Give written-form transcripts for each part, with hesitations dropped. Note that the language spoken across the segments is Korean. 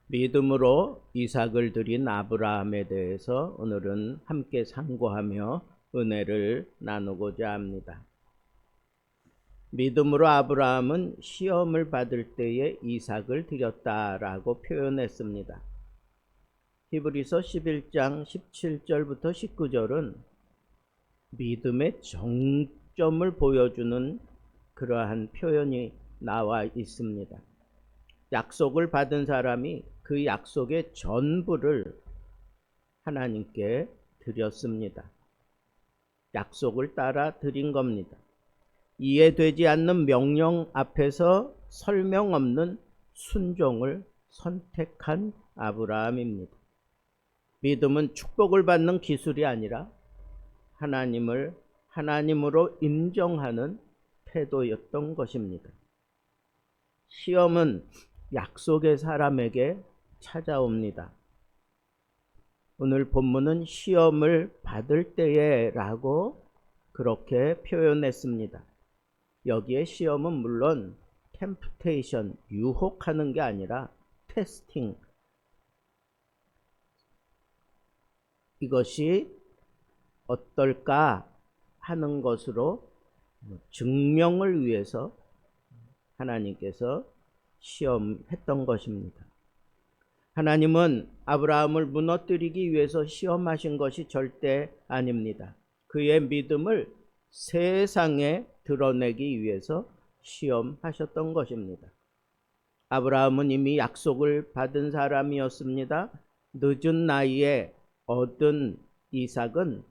믿음으로 이삭을 드린 아브라함에 대해서 오늘은 함께 상고하며 은혜를 나누고자 합니다. 믿음으로 아브라함은 시험을 받을 때에 이삭을 드렸다라고 표현했습니다. 히브리서 11장 17절부터 19절은 믿음의 정점을 보여주는 그러한 표현이 나와 있습니다. 약속을 받은 사람이 그 약속의 전부를 하나님께 드렸습니다. 약속을 따라 드린 겁니다. 이해되지 않는 명령 앞에서 설명 없는 순종을 선택한 아브라함입니다. 믿음은 축복을 받는 기술이 아니라 하나님을 하나님으로 인정하는 태도였던 것입니다. 시험은 약속의 사람에게 찾아옵니다. 오늘 본문은 시험을 받을 때에 라고 그렇게 표현했습니다. 여기에 시험은 물론 템프테이션, 유혹하는 게 아니라 테스팅, 이것이 어떨까 하는 것으로 증명을 위해서 하나님께서 시험했던 것입니다. 하나님은 아브라함을 무너뜨리기 위해서 시험하신 것이 절대 아닙니다. 그의 믿음을 세상에 드러내기 위해서 시험하셨던 것입니다. 아브라함은 이미 약속을 받은 사람이었습니다. 늦은 나이에 얻은 이삭은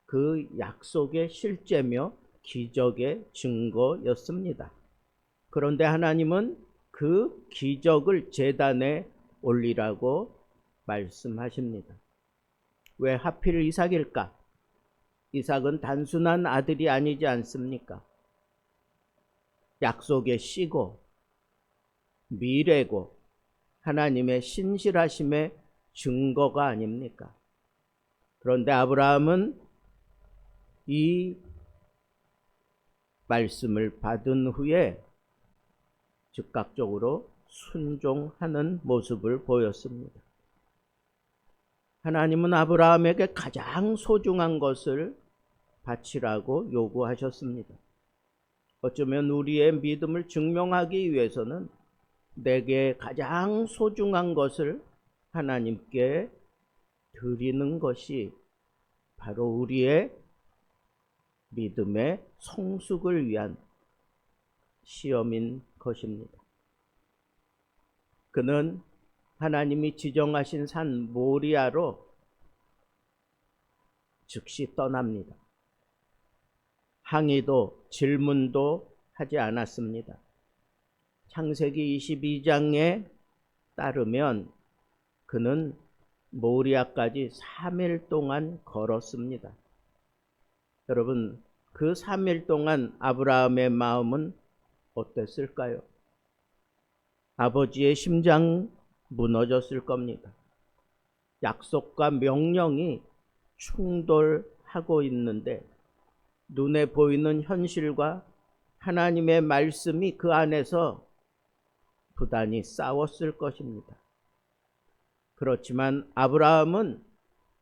그 약속의 실제며 기적의 증거였습니다. 그런데 하나님은 그 기적을 제단에 올리라고 말씀하십니다. 왜 하필 이삭일까? 이삭은 단순한 아들이 아니지 않습니까? 약속의 씨고 미래고 하나님의 신실하심의 증거가 아닙니까? 그런데 아브라함은 이 말씀을 받은 후에 즉각적으로 순종하는 모습을 보였습니다. 하나님은 아브라함에게 가장 소중한 것을 바치라고 요구하셨습니다. 어쩌면 우리의 믿음을 증명하기 위해서는 내게 가장 소중한 것을 하나님께 드리는 것이 바로 우리의 믿음의 성숙을 위한 시험인 것입니다. 그는 하나님이 지정하신 산 모리아로 즉시 떠납니다. 항의도 질문도 하지 않았습니다. 창세기 22장에 따르면 그는 모리아까지 3일 동안 걸었습니다. 여러분, 그 3일 동안 아브라함의 마음은 어땠을까요? 아버지의 심장 무너졌을 겁니다. 약속과 명령이 충돌하고 있는데 눈에 보이는 현실과 하나님의 말씀이 그 안에서 부단히 싸웠을 것입니다. 그렇지만 아브라함은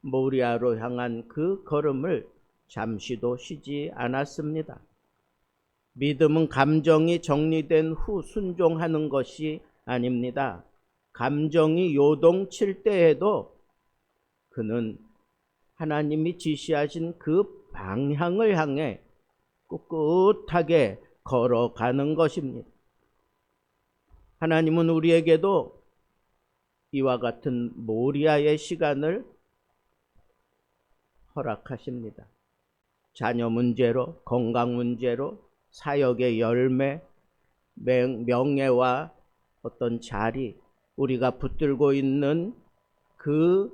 모리아로 향한 그 걸음을 잠시도 쉬지 않았습니다. 믿음은 감정이 정리된 후 순종하는 것이 아닙니다. 감정이 요동칠 때에도 그는 하나님이 지시하신 그 방향을 향해 꿋꿋하게 걸어가는 것입니다. 하나님은 우리에게도 이와 같은 모리아의 시간을 허락하십니다. 자녀 문제로, 건강 문제로, 사역의 열매, 명예와 어떤 자리, 우리가 붙들고 있는 그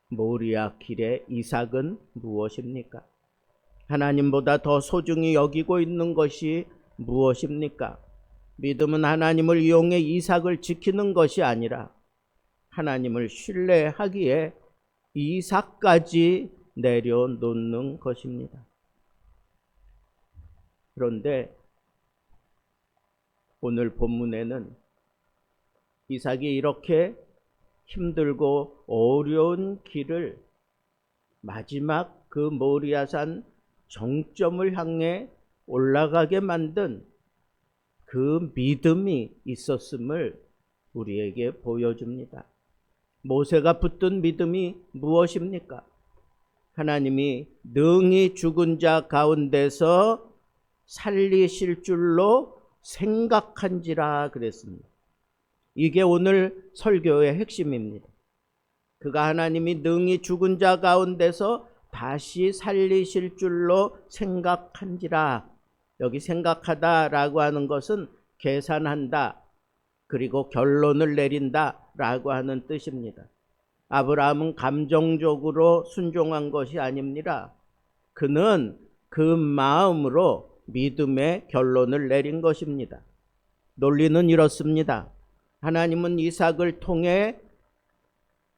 모리아 길의 이삭은 무엇입니까? 하나님보다 더 소중히 여기고 있는 것이 무엇입니까? 믿음은 하나님을 이용해 이삭을 지키는 것이 아니라 하나님을 신뢰하기에 이삭까지 내려놓는 것입니다. 그런데 오늘 본문에는 이삭이 이렇게 힘들고 어려운 길을 마지막 그 모리아산 정점을 향해 올라가게 만든 그 믿음이 있었음을 우리에게 보여줍니다. 모세가 붙든 믿음이 무엇입니까? 하나님이 능히 죽은 자 가운데서 살리실 줄로 생각한지라 그랬습니다. 이게 오늘 설교의 핵심입니다. 그가 하나님이 능히 죽은 자 가운데서 다시 살리실 줄로 생각한지라. 여기 생각하다라고 하는 것은 계산한다, 그리고 결론을 내린다라고 하는 뜻입니다. 아브라함은 감정적으로 순종한 것이 아닙니다. 그는 그 마음으로 믿음의 결론을 내린 것입니다. 논리는 이렇습니다. 하나님은 이삭을 통해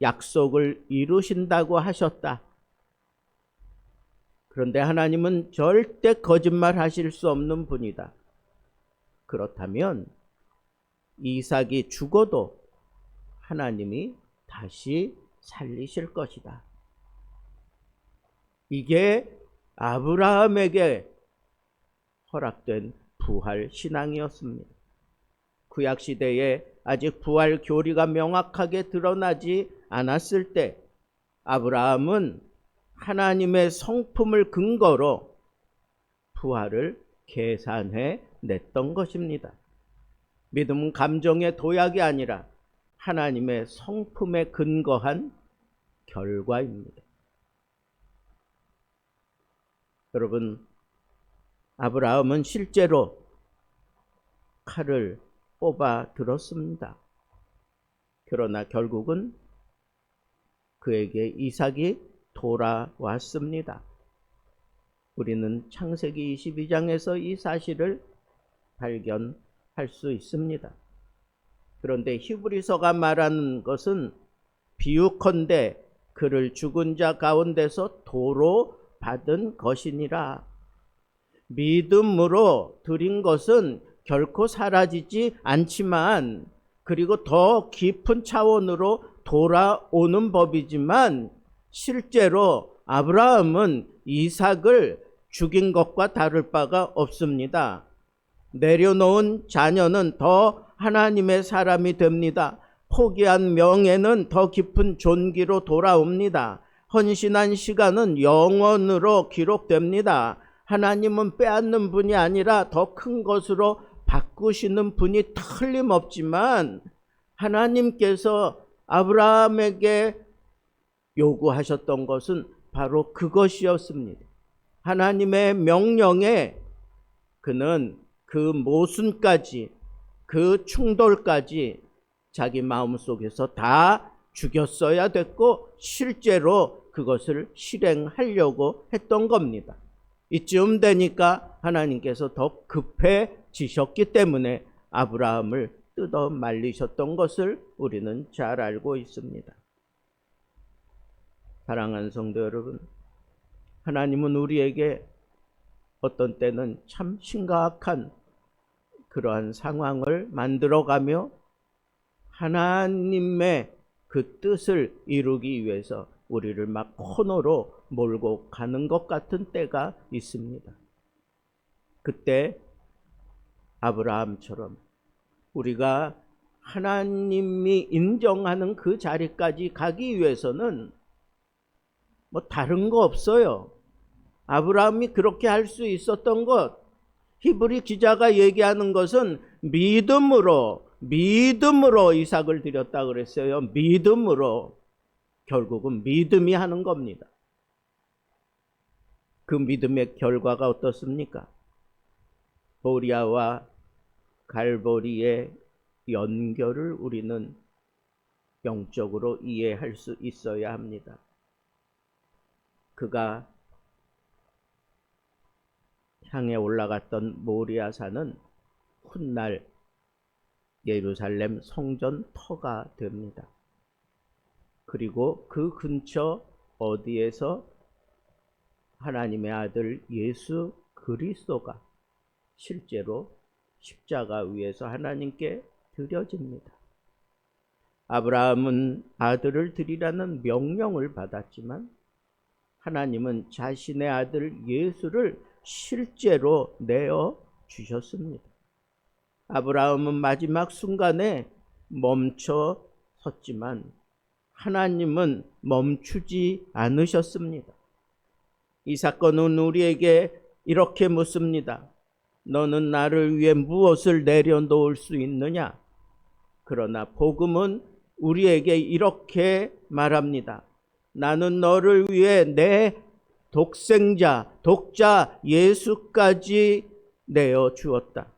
약속을 이루신다고 하셨다. 그런데 하나님은 절대 거짓말하실 수 없는 분이다. 그렇다면 이삭이 죽어도 하나님이 다시 살리실 것이다. 이게 아브라함에게 허락된 부활 신앙이었습니다. 구약 시대에 아직 부활 교리가 명확하게 드러나지 않았을 때 아브라함은 하나님의 성품을 근거로 부활을 계산해 냈던 것입니다. 믿음은 감정의 도약이 아니라 하나님의 성품에 근거한 결과입니다. 여러분, 아브라함은 실제로 칼을 뽑아 들었습니다. 그러나 결국은 그에게 이삭이 돌아왔습니다. 우리는 창세기 22장에서 이 사실을 발견할 수 있습니다. 그런데 히브리서가 말하는 것은 비유컨대 그를 죽은 자 가운데서 도로 받은 것이니라. 믿음으로 드린 것은 결코 사라지지 않지만, 그리고 더 깊은 차원으로 돌아오는 법이지만, 실제로 아브라함은 이삭을 죽인 것과 다를 바가 없습니다. 내려놓은 자녀는 더 하나님의 사람이 됩니다. 포기한 명예는 더 깊은 존귀로 돌아옵니다. 헌신한 시간은 영원으로 기록됩니다. 하나님은 빼앗는 분이 아니라 더 큰 것으로 바꾸시는 분이 틀림없지만, 하나님께서 아브라함에게 요구하셨던 것은 바로 그것이었습니다. 하나님의 명령에 그는 그 모순까지, 그 충돌까지 자기 마음속에서 다 죽였어야 됐고, 실제로 그것을 실행하려고 했던 겁니다. 이쯤 되니까 하나님께서 더 급해지셨기 때문에 아브라함을 뜯어 말리셨던 것을 우리는 잘 알고 있습니다. 사랑하는 성도 여러분, 하나님은 우리에게 어떤 때는 참 심각한 그러한 상황을 만들어가며 하나님의 그 뜻을 이루기 위해서 우리를 막 코너로 몰고 가는 것 같은 때가 있습니다. 그때 아브라함처럼 우리가 하나님이 인정하는 그 자리까지 가기 위해서는 뭐 다른 거 없어요. 아브라함이 그렇게 할 수 있었던 것, 히브리 기자가 얘기하는 것은 믿음으로 이삭을 드렸다 그랬어요. 믿음으로. 결국은 믿음이 하는 겁니다. 그 믿음의 결과가 어떻습니까? 모리아와 갈보리의 연결을 우리는 영적으로 이해할 수 있어야 합니다. 그가 향해 올라갔던 모리아산은 훗날 예루살렘 성전 터가 됩니다. 그리고 그 근처 어디에서 하나님의 아들 예수 그리스도가 실제로 십자가 위에서 하나님께 드려집니다. 아브라함은 아들을 드리라는 명령을 받았지만 하나님은 자신의 아들 예수를 실제로 내어 주셨습니다. 아브라함은 마지막 순간에 멈춰 섰지만 하나님은 멈추지 않으셨습니다. 이 사건은 우리에게 이렇게 묻습니다. 너는 나를 위해 무엇을 내려놓을 수 있느냐? 그러나 복음은 우리에게 이렇게 말합니다. 나는 너를 위해 내 독생자, 독자 예수까지 내어 주었다.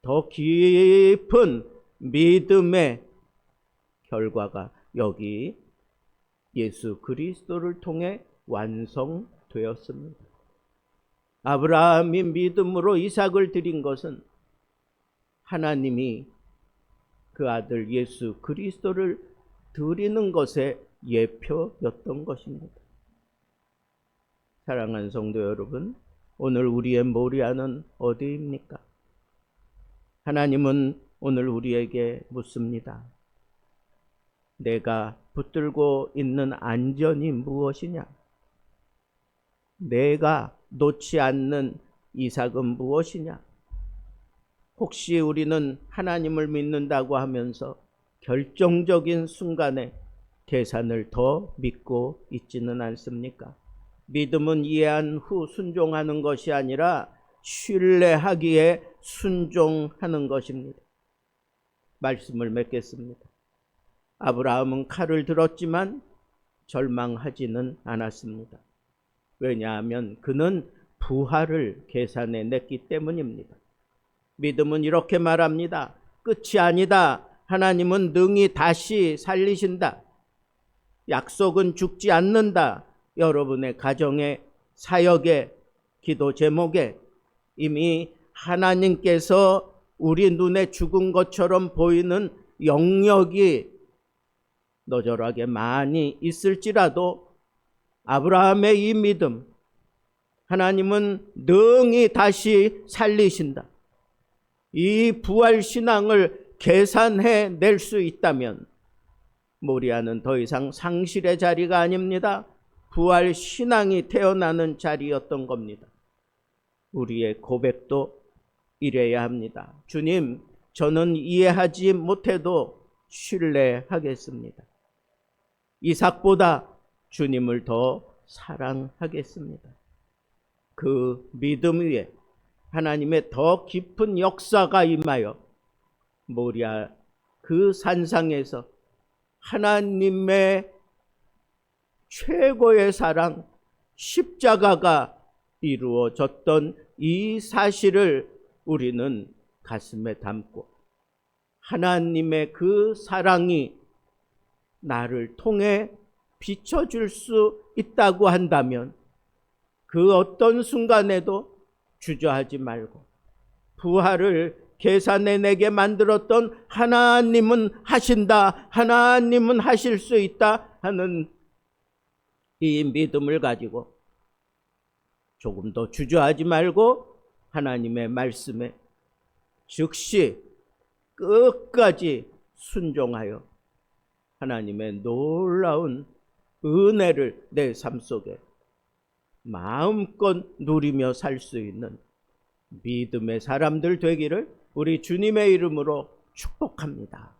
더 깊은 믿음의 결과가 여기 예수 그리스도를 통해 완성되었습니다. 아브라함이 믿음으로 이삭을 드린 것은 하나님이 그 아들 예수 그리스도를 드리는 것의 예표였던 것입니다. 사랑하는 성도 여러분, 오늘 우리의 모리아는 어디입니까? 하나님은 오늘 우리에게 묻습니다. 내가 붙들고 있는 안전이 무엇이냐? 내가 놓지 않는 이삭은 무엇이냐? 혹시 우리는 하나님을 믿는다고 하면서 결정적인 순간에 계산을 더 믿고 있지는 않습니까? 믿음은 이해한 후 순종하는 것이 아니라 신뢰하기에 순종하는 것입니다. 말씀을 맺겠습니다. 아브라함은 칼을 들었지만 절망하지는 않았습니다. 왜냐하면 그는 부활을 계산해 냈기 때문입니다. 믿음은 이렇게 말합니다. 끝이 아니다. 하나님은 능히 다시 살리신다. 약속은 죽지 않는다. 여러분의 가정에, 사역에, 기도 제목에 이미 하나님께서 우리 눈에 죽은 것처럼 보이는 영역이 너절하게 많이 있을지라도 아브라함의 이 믿음, 하나님은 능히 다시 살리신다. 이 부활신앙을 계산해 낼 수 있다면 모리아는 더 이상 상실의 자리가 아닙니다. 부활신앙이 태어나는 자리였던 겁니다. 우리의 고백도 이래야 합니다. 주님, 저는 이해하지 못해도 신뢰하겠습니다. 이삭보다 주님을 더 사랑하겠습니다. 그 믿음 위에 하나님의 더 깊은 역사가 임하여 모리아 그 산상에서 하나님의 최고의 사랑 십자가가 이루어졌던 이 사실을 우리는 가슴에 담고 하나님의 그 사랑이 나를 통해 비춰줄 수 있다고 한다면 그 어떤 순간에도 주저하지 말고 부활을 계산해내게 만들었던 하나님은 하신다, 하나님은 하실 수 있다 하는 이 믿음을 가지고 조금 더 주저하지 말고 하나님의 말씀에 즉시 끝까지 순종하여 하나님의 놀라운 은혜를 내 삶 속에 마음껏 누리며 살 수 있는 믿음의 사람들 되기를 우리 주님의 이름으로 축복합니다.